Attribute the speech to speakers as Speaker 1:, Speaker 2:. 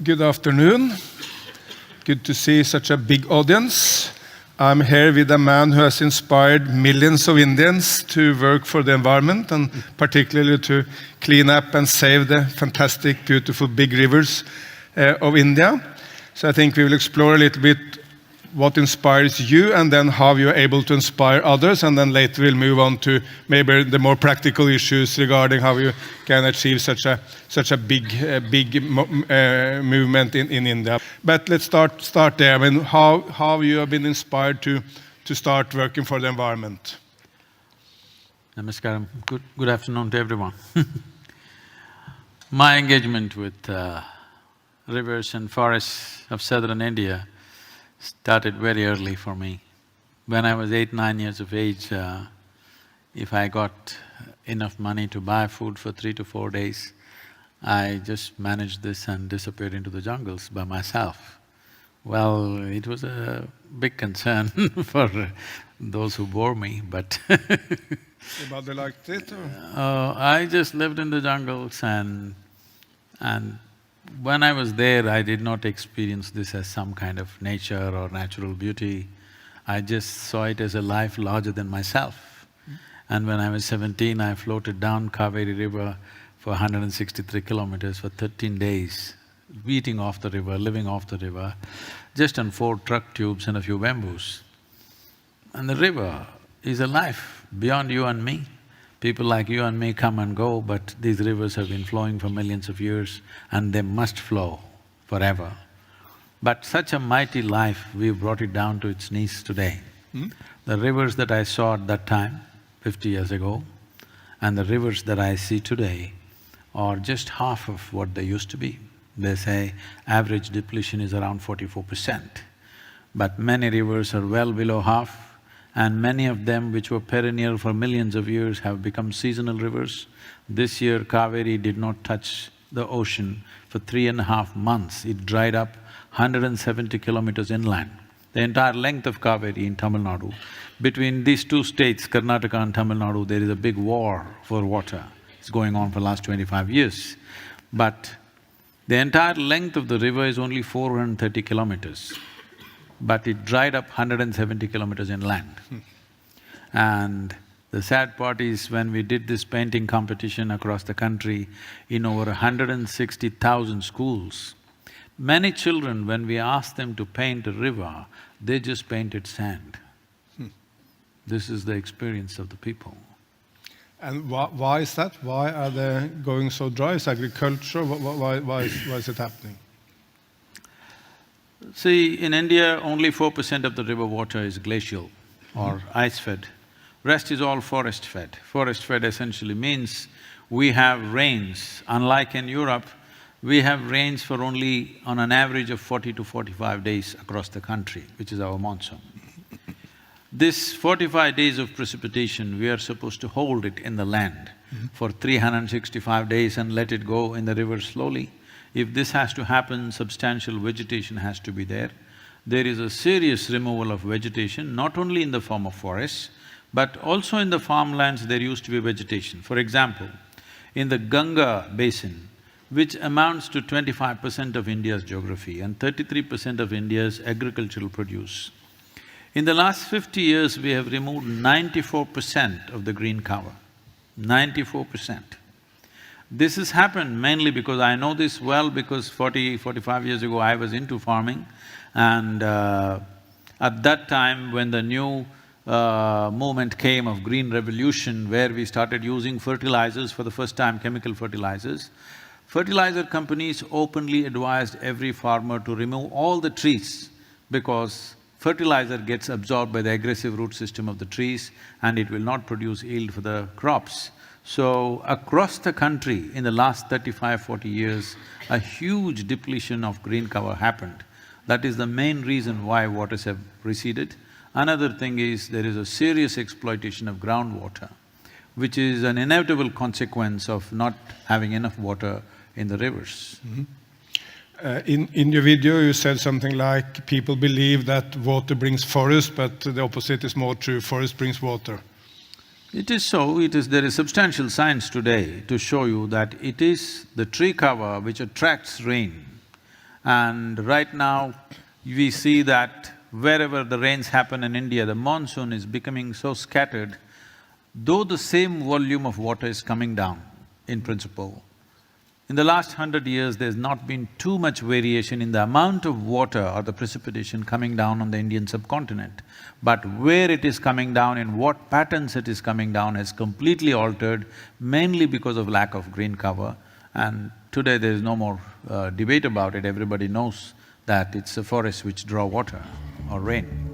Speaker 1: Good afternoon. Good to see such a big audience. I'm here with a man who has inspired millions of Indians to work for the environment and particularly to clean up and save the fantastic, beautiful big rivers of India. So I think we will explore a little bit what inspires you and then how you're able to inspire others, and then later we'll move on to maybe the more practical issues regarding how you can achieve such a big movement in India. But let's start there. I mean, how you have been inspired to start working for the environment?
Speaker 2: Namaskaram. Good afternoon to everyone. My engagement with rivers and forests of southern India started very early for me. When I was 8–9 years of age, if I got enough money to buy food for 3 to 4 days, I just managed this and disappeared into the jungles by myself. Well, it was a big concern for those who bore me, but
Speaker 1: But they liked it or?
Speaker 2: I just lived in the jungles and when I was there, I did not experience this as some kind of nature or natural beauty. I just saw it as a life larger than myself. And when I was 17, I floated down Kaveri river for 163 kilometers for 13 days, eating off the river, living off the river, just on 4 truck tubes and a few bamboos. And the river is a life beyond you and me. People like you and me come and go, but these rivers have been flowing for millions of years and they must flow forever. But such a mighty life, we've brought it down to its knees today. The rivers that I saw at that time, 50 years ago, and the rivers that I see today are just half of what they used to be. They say average depletion is around 44%, but many rivers are well below half, and many of them which were perennial for millions of years have become seasonal rivers. This year, Kaveri did not touch the ocean for 3.5 months. It dried up 170 kilometers inland. The entire length of Kaveri in Tamil Nadu, between these two states, Karnataka and Tamil Nadu, there is a big war for water. It's going on for the last 25 years. But the entire length of the river is only 430 kilometers. But it dried up 170 kilometers inland. And the sad part is when we did this painting competition across the country in over 160,000 schools, many children, when we asked them to paint a river, they just painted sand. This is the experience of the people.
Speaker 1: And why is that? Why are they going so dry? Is agriculture? Why is it happening?
Speaker 2: See, in India, only 4% of the river water is glacial or ice-fed. Rest is all forest-fed. Forest-fed essentially means we have rains. Unlike in Europe, we have rains for only on an average of 40 to 45 days across the country, which is our monsoon. This 45 days of precipitation, we are supposed to hold it in the land for 365 days and let it go in the river slowly. If this has to happen, substantial vegetation has to be there. There is a serious removal of vegetation, not only in the form of forests, but also in the farmlands there used to be vegetation. For example, in the Ganga basin, which amounts to 25% of India's geography and 33% of India's agricultural produce, in the last 50 years we have removed 94% of the green cover, 94%. This has happened mainly because I know this well because 45 years ago I was into farming and at that time when the new movement came of green revolution where we started using fertilizers for the first time, chemical fertilizers, fertilizer companies openly advised every farmer to remove all the trees because fertilizer gets absorbed by the aggressive root system of the trees and it will not produce yield for the crops. So, across the country in the last 35–40 years, a huge depletion of green cover happened. That is the main reason why waters have receded. Another thing is there is a serious exploitation of groundwater, which is an inevitable consequence of not having enough water in the rivers.
Speaker 1: In your video you said something like, people believe that water brings forest, but the opposite is more true, forest brings water.
Speaker 2: It is so, there is substantial science today to show you that it is the tree cover which attracts rain. And right now, we see that wherever the rains happen in India, the monsoon is becoming so scattered, though the same volume of water is coming down in principle. In the last 100 years, there's not been too much variation in the amount of water or the precipitation coming down on the Indian subcontinent. But where it is coming down, in what patterns it is coming down has completely altered, mainly because of lack of green cover. And today there is no more debate about it, everybody knows that it's the forests which draw water or rain.